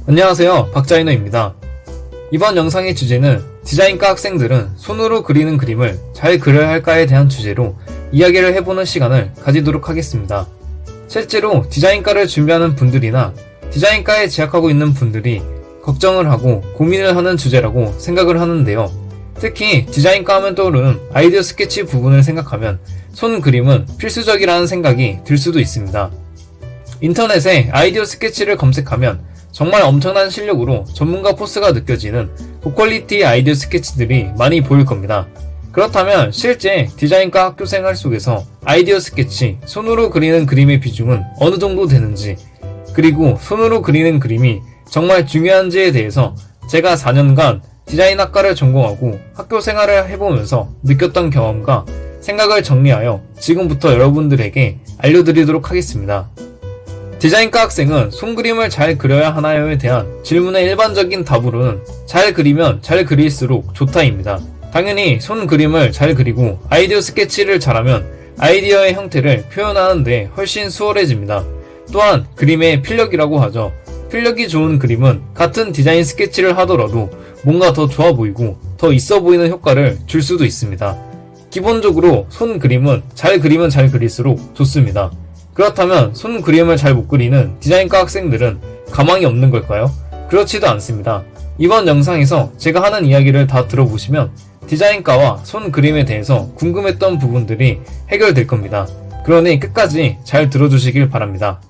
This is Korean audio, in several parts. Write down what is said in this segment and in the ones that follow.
안녕하세요, 박자이너입니다. 이번 영상의 주제는 디자인과 학생들은 손으로 그리는 그림을 잘 그려야 할까에 대한 주제로 이야기를 해보는 시간을 가지도록 하겠습니다. 실제로 디자인과를 준비하는 분들이나 디자인과에 재학하고 있는 분들이 걱정을 하고 고민을 하는 주제라고 생각을 하는데요. 특히 디자인과 하면 떠오르는 아이디어 스케치 부분을 생각하면 손 그림은 필수적이라는 생각이 들 수도 있습니다. 인터넷에 아이디어 스케치를 검색하면 정말 엄청난 실력으로 전문가 포스가 느껴지는 고퀄리티 아이디어 스케치들이 많이 보일 겁니다. 그렇다면 실제 디자인과 학교 생활 속에서 아이디어 스케치, 손으로 그리는 그림의 비중은 어느 정도 되는지, 그리고 손으로 그리는 그림이 정말 중요한지에 대해서 제가 4년간 디자인학과를 전공하고 학교 생활을 해보면서 느꼈던 경험과 생각을 정리하여 지금부터 여러분들에게 알려드리도록 하겠습니다. 디자인과 학생은 손그림을 잘 그려야 하나요에 대한 질문의 일반적인 답으로는 잘 그리면 잘 그릴수록 좋다입니다. 당연히 손그림을 잘 그리고 아이디어 스케치를 잘하면 아이디어의 형태를 표현하는데 훨씬 수월해집니다. 또한 그림의 필력이라고 하죠. 필력이 좋은 그림은 같은 디자인 스케치를 하더라도 뭔가 더 좋아 보이고 더 있어 보이는 효과를 줄 수도 있습니다. 기본적으로 손그림은 잘 그리면 잘 그릴수록 좋습니다. 그렇다면 손 그림을 잘 못 그리는 디자인과 학생들은 가망이 없는 걸까요? 그렇지도 않습니다. 이번 영상에서 제가 하는 이야기를 다 들어보시면 디자인과와 손 그림에 대해서 궁금했던 부분들이 해결될 겁니다. 그러니 끝까지 잘 들어주시길 바랍니다.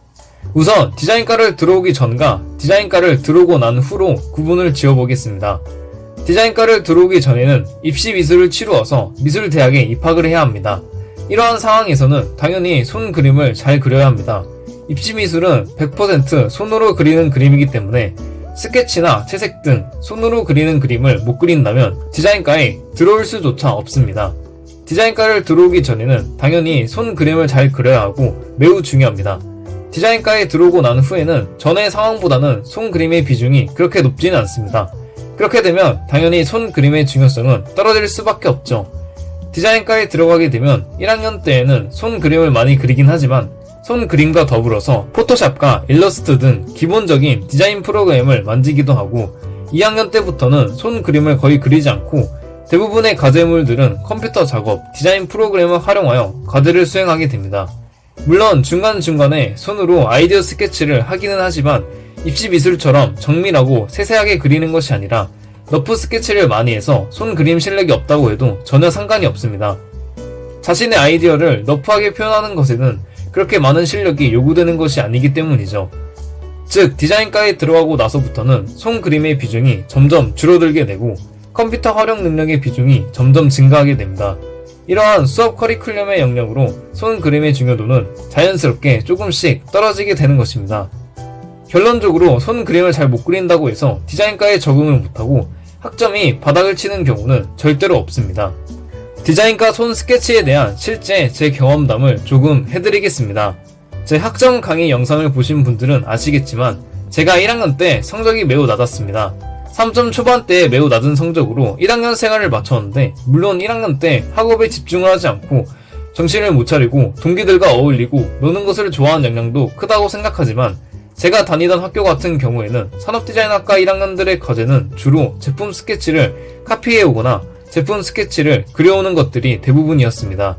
우선 디자인과를 들어오기 전과 디자인과를 들어오고 난 후로 구분을 지어보겠습니다. 디자인과를 들어오기 전에는 입시 미술을 치루어서 미술대학에 입학을 해야 합니다. 이러한 상황에서는 당연히 손 그림을 잘 그려야 합니다. 입시미술은 100% 손으로 그리는 그림이기 때문에 스케치나 채색 등 손으로 그리는 그림을 못 그린다면 디자인과에 들어올 수조차 없습니다. 디자인과를 들어오기 전에는 당연히 손 그림을 잘 그려야 하고 매우 중요합니다. 디자인과에 들어오고 난 후에는 전의 상황보다는 손 그림의 비중이 그렇게 높지는 않습니다. 그렇게 되면 당연히 손 그림의 중요성은 떨어질 수밖에 없죠. 디자인과에 들어가게 되면 1학년 때에는 손 그림을 많이 그리긴 하지만 손 그림과 더불어서 포토샵과 일러스트 등 기본적인 디자인 프로그램을 만지기도 하고 2학년 때부터는 손 그림을 거의 그리지 않고 대부분의 과제물들은 컴퓨터 작업, 디자인 프로그램을 활용하여 과제를 수행하게 됩니다. 물론 중간중간에 손으로 아이디어 스케치를 하기는 하지만 입시 미술처럼 정밀하고 세세하게 그리는 것이 아니라 러프 스케치를 많이 해서 손 그림 실력이 없다고 해도 전혀 상관이 없습니다. 자신의 아이디어를 러프하게 표현하는 것에는 그렇게 많은 실력이 요구되는 것이 아니기 때문이죠. 즉 디자인과에 들어가고 나서부터는 손 그림의 비중이 점점 줄어들게 되고 컴퓨터 활용 능력의 비중이 점점 증가하게 됩니다. 이러한 수업 커리큘럼의 영역으로 손 그림의 중요도는 자연스럽게 조금씩 떨어지게 되는 것입니다. 결론적으로 손 그림을 잘 못 그린다고 해서 디자인과에 적응을 못하고 학점이 바닥을 치는 경우는 절대로 없습니다. 디자인과 손 스케치에 대한 실제 제 경험담을 조금 해드리겠습니다. 제 학점 강의 영상을 보신 분들은 아시겠지만 제가 1학년 때 성적이 매우 낮았습니다. 3점 초반대에 매우 낮은 성적으로 1학년 생활을 마쳤는데 물론 1학년 때 학업에 집중을 하지 않고 정신을 못 차리고 동기들과 어울리고 노는 것을 좋아하는 영향도 크다고 생각하지만 제가 다니던 학교 같은 경우에는 산업디자인학과 1학년들의 과제는 주로 제품 스케치를 카피해오거나 제품 스케치를 그려오는 것들이 대부분이었습니다.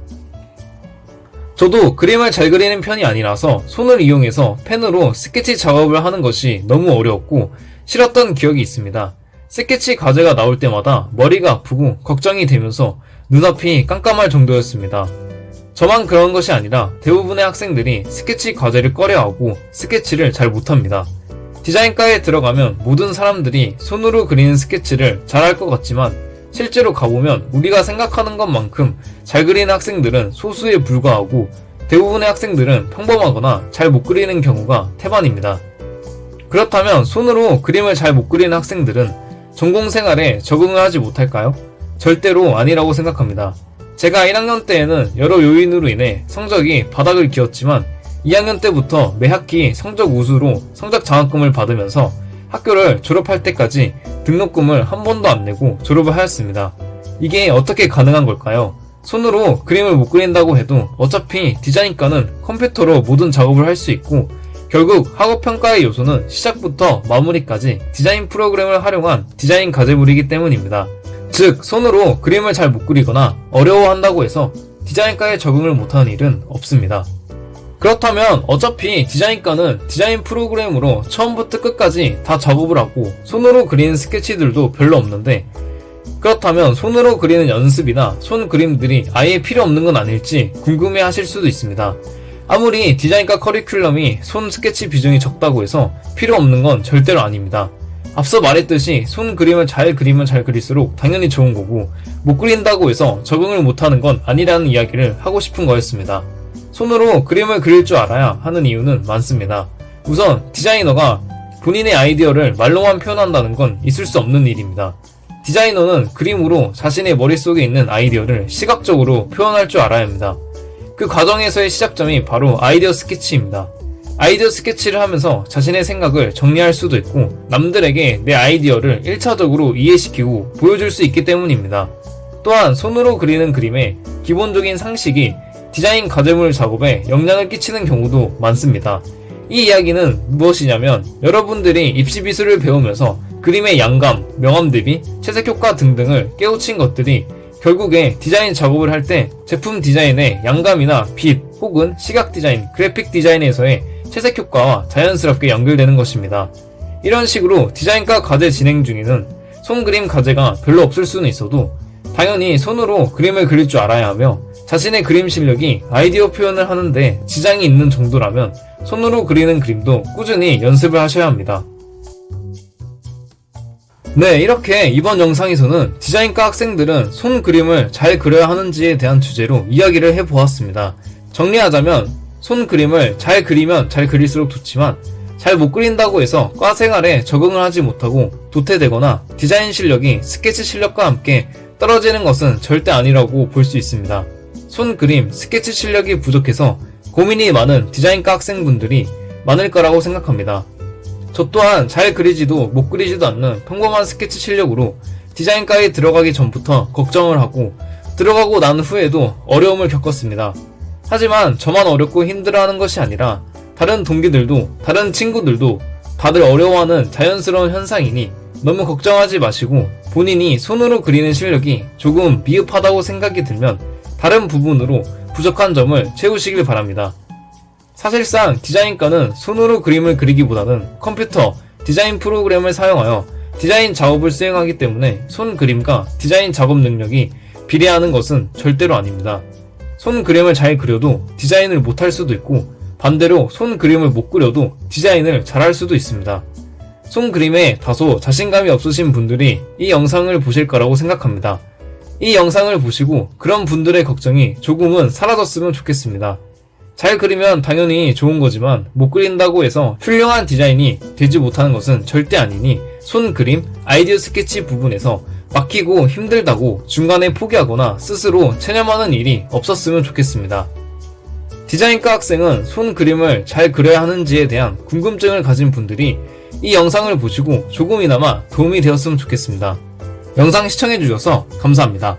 저도 그림을 잘 그리는 편이 아니라서 손을 이용해서 펜으로 스케치 작업을 하는 것이 너무 어려웠고 싫었던 기억이 있습니다. 스케치 과제가 나올 때마다 머리가 아프고 걱정이 되면서 눈앞이 깜깜할 정도였습니다. 저만 그런 것이 아니라 대부분의 학생들이 스케치 과제를 꺼려하고 스케치를 잘 못합니다. 디자인과에 들어가면 모든 사람들이 손으로 그리는 스케치를 잘할 것 같지만 실제로 가보면 우리가 생각하는 것만큼 잘 그리는 학생들은 소수에 불과하고 대부분의 학생들은 평범하거나 잘 못 그리는 경우가 태반입니다. 그렇다면 손으로 그림을 잘 못 그리는 학생들은 전공생활에 적응을 하지 못할까요? 절대로 아니라고 생각합니다. 제가 1학년 때에는 여러 요인으로 인해 성적이 바닥을 기었지만 2학년 때부터 매 학기 성적 우수로 성적 장학금을 받으면서 학교를 졸업할 때까지 등록금을 한 번도 안 내고 졸업을 하였습니다. 이게 어떻게 가능한 걸까요? 손으로 그림을 못 그린다고 해도 어차피 디자인과는 컴퓨터로 모든 작업을 할 수 있고 결국 학업평가의 요소는 시작부터 마무리까지 디자인 프로그램을 활용한 디자인 과제물이기 때문입니다. 즉, 손으로 그림을 잘 못 그리거나 어려워한다고 해서 디자인과에 적응을 못하는 일은 없습니다. 그렇다면 어차피 디자인과는 디자인 프로그램으로 처음부터 끝까지 다 작업을 하고 손으로 그리는 스케치들도 별로 없는데, 그렇다면 손으로 그리는 연습이나 손 그림들이 아예 필요 없는 건 아닐지 궁금해 하실 수도 있습니다. 아무리 디자인과 커리큘럼이 손 스케치 비중이 적다고 해서 필요 없는 건 절대로 아닙니다. 앞서 말했듯이 손 그림을 잘 그리면 잘 그릴수록 당연히 좋은 거고, 못 그린다고 해서 적응을 못하는 건 아니라는 이야기를 하고 싶은 거였습니다. 손으로 그림을 그릴 줄 알아야 하는 이유는 많습니다. 우선 디자이너가 본인의 아이디어를 말로만 표현한다는 건 있을 수 없는 일입니다. 디자이너는 그림으로 자신의 머릿속에 있는 아이디어를 시각적으로 표현할 줄 알아야 합니다. 그 과정에서의 시작점이 바로 아이디어 스케치입니다. 아이디어 스케치를 하면서 자신의 생각을 정리할 수도 있고, 남들에게 내 아이디어를 1차적으로 이해시키고 보여줄 수 있기 때문입니다. 또한 손으로 그리는 그림의 기본적인 상식이 디자인 과제물 작업에 영향을 끼치는 경우도 많습니다. 이 이야기는 무엇이냐면, 여러분들이 입시비술을 배우면서 그림의 양감, 명암 대비, 채색 효과 등등을 깨우친 것들이 결국에 디자인 작업을 할 때 제품 디자인의 양감이나 빛 혹은 시각 디자인, 그래픽 디자인에서의 채색 효과와 자연스럽게 연결되는 것입니다. 이런 식으로 디자인과 과제 진행 중에는 손그림 과제가 별로 없을 수는 있어도 당연히 손으로 그림을 그릴 줄 알아야 하며, 자신의 그림 실력이 아이디어 표현을 하는데 지장이 있는 정도라면 손으로 그리는 그림도 꾸준히 연습을 하셔야 합니다. 네, 이렇게 이번 영상에서는 디자인과 학생들은 손 그림을 잘 그려야 하는지에 대한 주제로 이야기를 해보았습니다. 정리하자면, 손 그림을 잘 그리면 잘 그릴수록 좋지만 잘 못 그린다고 해서 과 생활에 적응을 하지 못하고 도태되거나 디자인 실력이 스케치 실력과 함께 떨어지는 것은 절대 아니라고 볼 수 있습니다. 손 그림, 스케치 실력이 부족해서 고민이 많은 디자인과 학생분들이 많을 거라고 생각합니다. 저 또한 잘 그리지도 못 그리지도 않는 평범한 스케치 실력으로 디자인과에 들어가기 전부터 걱정을 하고, 들어가고 난 후에도 어려움을 겪었습니다. 하지만 저만 어렵고 힘들어하는 것이 아니라 다른 동기들도, 다른 친구들도 다들 어려워하는 자연스러운 현상이니 너무 걱정하지 마시고, 본인이 손으로 그리는 실력이 조금 미흡하다고 생각이 들면 다른 부분으로 부족한 점을 채우시길 바랍니다. 사실상 디자인과는 손으로 그림을 그리기보다는 컴퓨터, 디자인 프로그램을 사용하여 디자인 작업을 수행하기 때문에 손 그림과 디자인 작업 능력이 비례하는 것은 절대로 아닙니다. 손 그림을 잘 그려도 디자인을 못할 수도 있고, 반대로 손 그림을 못 그려도 디자인을 잘할 수도 있습니다. 손 그림에 다소 자신감이 없으신 분들이 이 영상을 보실 거라고 생각합니다. 이 영상을 보시고 그런 분들의 걱정이 조금은 사라졌으면 좋겠습니다. 잘 그리면 당연히 좋은 거지만 못 그린다고 해서 훌륭한 디자인이 되지 못하는 것은 절대 아니니, 손 그림, 아이디어 스케치 부분에서 막히고 힘들다고 중간에 포기하거나 스스로 체념하는 일이 없었으면 좋겠습니다. 디자인과 학생은 손 그림을 잘 그려야 하는지에 대한 궁금증을 가진 분들이 이 영상을 보시고 조금이나마 도움이 되었으면 좋겠습니다. 영상 시청해주셔서 감사합니다.